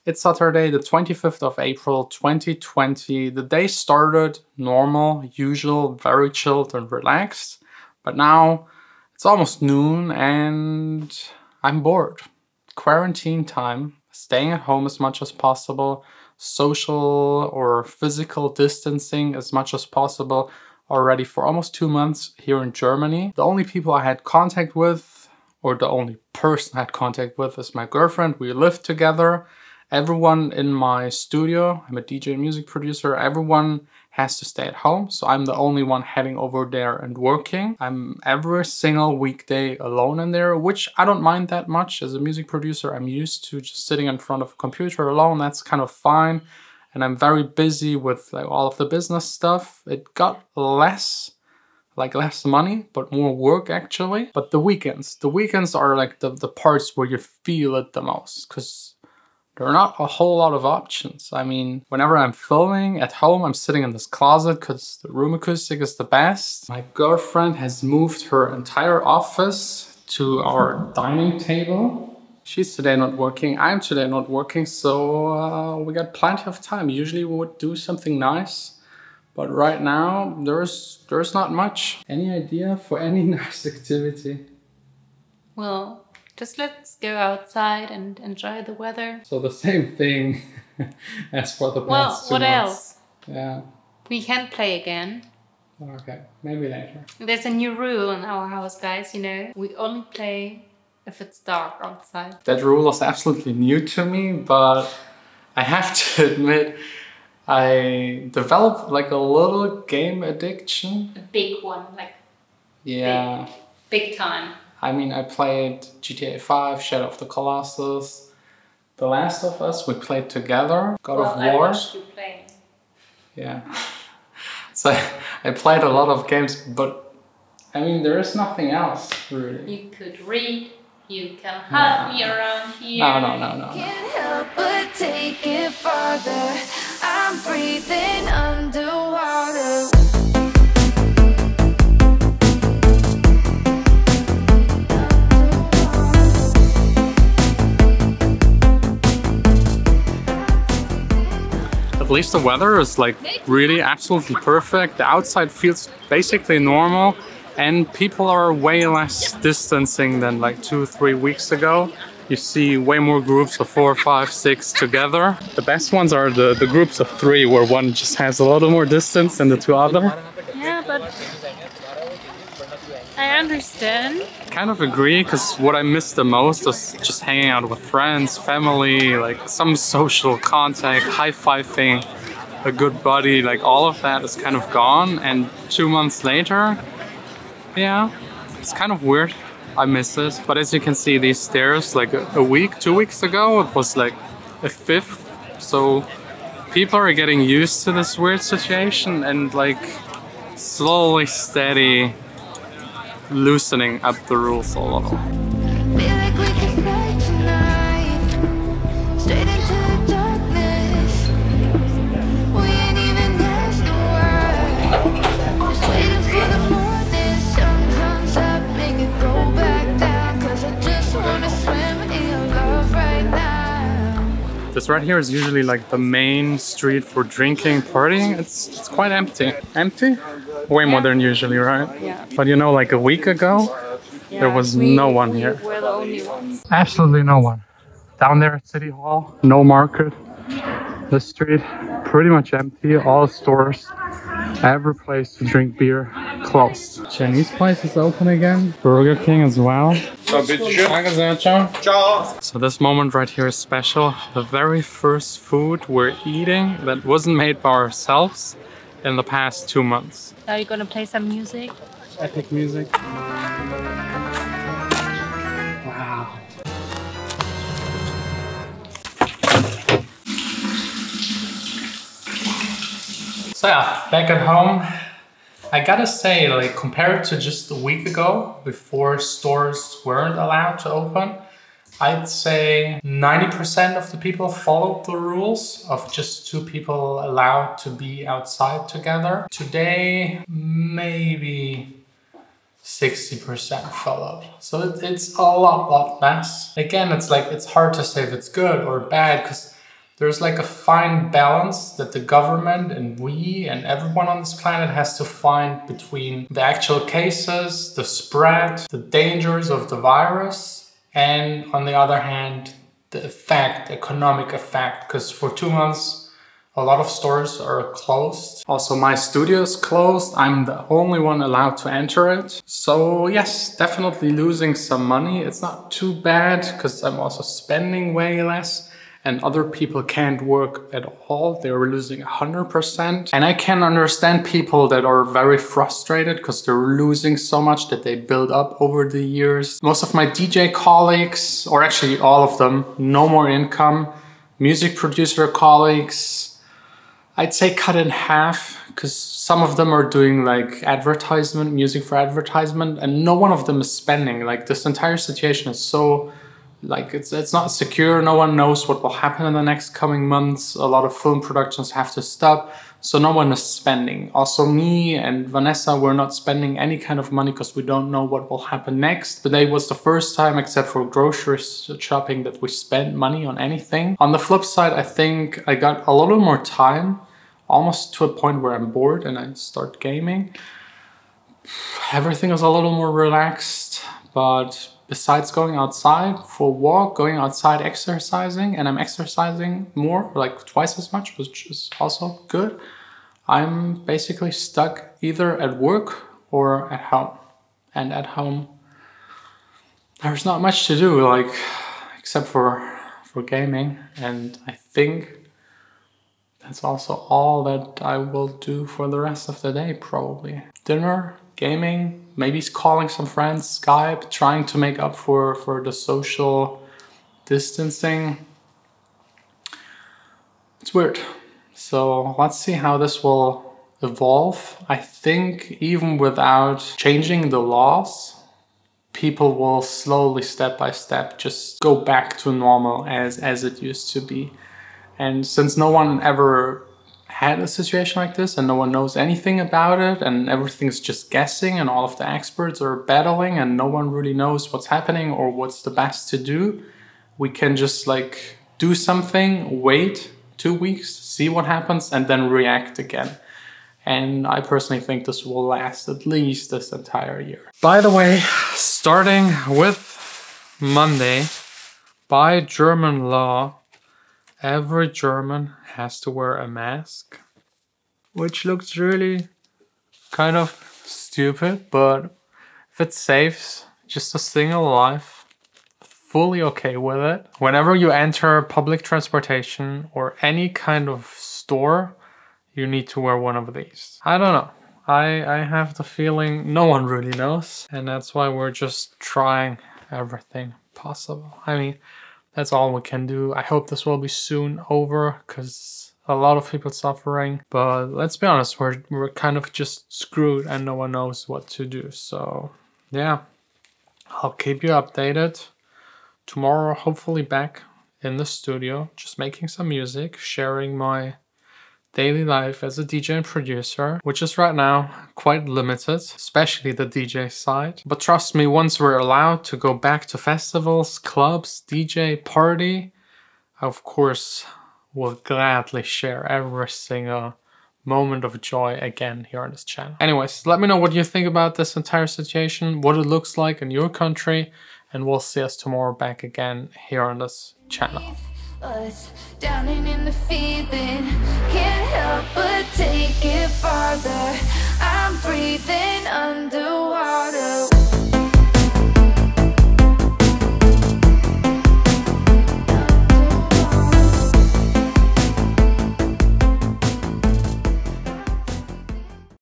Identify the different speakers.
Speaker 1: It's Saturday, the 25th of April, 2020. The day started normal, usual, very chilled and relaxed. But now it's almost noon and I'm bored. Quarantine time, staying at home as much as possible, social or physical distancing as much as possible already for almost 2 months here in Germany. The only people I had contact with, or the only person I had contact with, is my girlfriend. We lived together. Everyone in my studio, I'm a DJ and music producer, everyone has to stay at home, so I'm the only one heading over there and working. I'm every single weekday alone in there, which I don't mind that much. As a music producer, I'm used to just sitting in front of a computer alone. That's kind of fine. And I'm very busy with like all of the business stuff. It got less money, but more work actually. But the weekends are like the parts where you feel it the most, because there are not a whole lot of options. I mean, whenever I'm filming at home, I'm sitting in this closet because the room acoustic is the best. My girlfriend has moved her entire office to our dining table. She's today not working, I'm today not working, so we got plenty of time. Usually we would do something nice, but right now there's not much. Any idea for any nice activity?
Speaker 2: Well, just let's go outside and enjoy the weather.
Speaker 1: So the same thing as for the past 2 months.
Speaker 2: What else?
Speaker 1: Yeah.
Speaker 2: We can play again.
Speaker 1: Okay, maybe later.
Speaker 2: There's a new rule in our house, guys, you know. We only play if it's dark outside.
Speaker 1: That rule is absolutely new to me, but I have to admit, I developed like a little game addiction.
Speaker 2: A big one, like
Speaker 1: yeah,
Speaker 2: big time.
Speaker 1: I mean, I played GTA 5, Shadow of the Colossus, The Last of Us, we played together, God of War.
Speaker 2: I watched you play.
Speaker 1: Yeah. So I played a lot of games, but I mean, there is nothing else, really.
Speaker 2: You could read, you can help me around here.
Speaker 1: No.
Speaker 3: Can't help but take it farther. I'm breathing underwater.
Speaker 1: At least the weather is like really absolutely perfect. The outside feels basically normal and people are way less distancing than like 2-3 weeks ago. You see way more groups of 4, 5, 6 together. The best ones are the groups of 3 where one just has a little more distance than the 2 other.
Speaker 2: Yeah, but I understand.
Speaker 1: Kind of agree, because what I miss the most is just hanging out with friends, family, like some social contact, high-fiving a good buddy, like all of that is kind of gone. And 2 months later, yeah, it's kind of weird. I miss it. But as you can see, these stairs, like a week, 2 weeks ago, it was like a 5th. So people are getting used to this weird situation and like slowly, steady loosening up the rules a little.
Speaker 3: Feel like we can fly tonight, straight into the darkness. We ain't even asked the word, just waiting for the morning sun comes up, make it go back down, 'cause I just wanna swim in your love right now.
Speaker 1: This right here is usually like the main street for drinking, partying. It's quite empty. Empty? Way more than usually, right?
Speaker 2: Yeah.
Speaker 1: But you know, like a week ago, there was no one here.
Speaker 2: We're the only ones.
Speaker 1: Absolutely no one. Down there at City Hall, no market. The street, pretty much empty. All stores, every place to drink beer, closed. Chinese place is open again. Burger King as well. So this moment right here is special. The very first food we're eating that wasn't made by ourselves in the past 2 months.
Speaker 2: Are you gonna play some music?
Speaker 1: Epic music. Wow. So yeah, back at home. I gotta say, like, compared to just a week ago, before stores weren't allowed to open, I'd say 90% of the people followed the rules of just 2 people allowed to be outside together. Today, maybe 60% followed. So it's a lot less. Again, it's like, it's hard to say if it's good or bad, because there's like a fine balance that the government and we and everyone on this planet has to find between the actual cases, the spread, the dangers of the virus, and on the other hand, the effect, economic effect, because for 2 months, a lot of stores are closed. Also, my studio is closed. I'm the only one allowed to enter it. So yes, definitely losing some money. It's not too bad because I'm also spending way less and other people can't work at all. They're losing 100%. And I can understand people that are very frustrated because they're losing so much that they build up over the years. Most of my DJ colleagues, or actually all of them, no more income. Music producer colleagues, I'd say cut in half, because some of them are doing like advertisement, music for advertisement, and no one of them is spending. Like this entire situation is so, like it's not secure. No one knows what will happen in the next coming months. A lot of film productions have to stop, so no one is spending. Also me and Vanessa, we're not spending any kind of money because we don't know what will happen next. Today was the first time, except for grocery shopping, that we spent money on anything. On the flip side, I think I got a little more time, almost to a point where I'm bored and I start gaming. Everything is a little more relaxed, but besides going outside for a walk, going outside exercising, and I'm exercising more, like twice as much, which is also good, I'm basically stuck either at work or at home. And at home, there's not much to do, like, except for gaming. And I think that's also all that I will do for the rest of the day, probably. Dinner, gaming, maybe calling some friends, Skype, trying to make up for the social distancing. It's weird. So let's see how this will evolve. I think even without changing the laws, people will slowly, step by step, just go back to normal as it used to be. And since no one ever had a situation like this and no one knows anything about it and everything's just guessing and all of the experts are battling and no one really knows what's happening or what's the best to do, we can just like do something, wait 2 weeks, see what happens, and then react again. And I personally think this will last at least this entire year. By the way, starting with Monday, by German law, every German has to wear a mask, which looks really kind of stupid, but if it saves just a single life, fully okay with it. Whenever you enter public transportation or any kind of store, you need to wear one of these. I don't know. I have the feeling no one really knows, and that's why we're just trying everything possible. I mean, that's all we can do. I hope this will be soon over, because a lot of people suffering. But let's be honest, we're kind of just screwed and no one knows what to do. So yeah, I'll keep you updated. Tomorrow, hopefully back in the studio, just making some music, sharing my daily life as a DJ and producer, which is right now quite limited, especially the DJ side. But trust me, once we're allowed to go back to festivals, clubs, DJ, party, I of course will gladly share every single moment of joy again here on this channel. Anyways, let me know what you think about this entire situation, what it looks like in your country, and we'll see us tomorrow back again here on this channel.
Speaker 3: Us drowning in the feeling, can't help but take it farther. I'm breathing.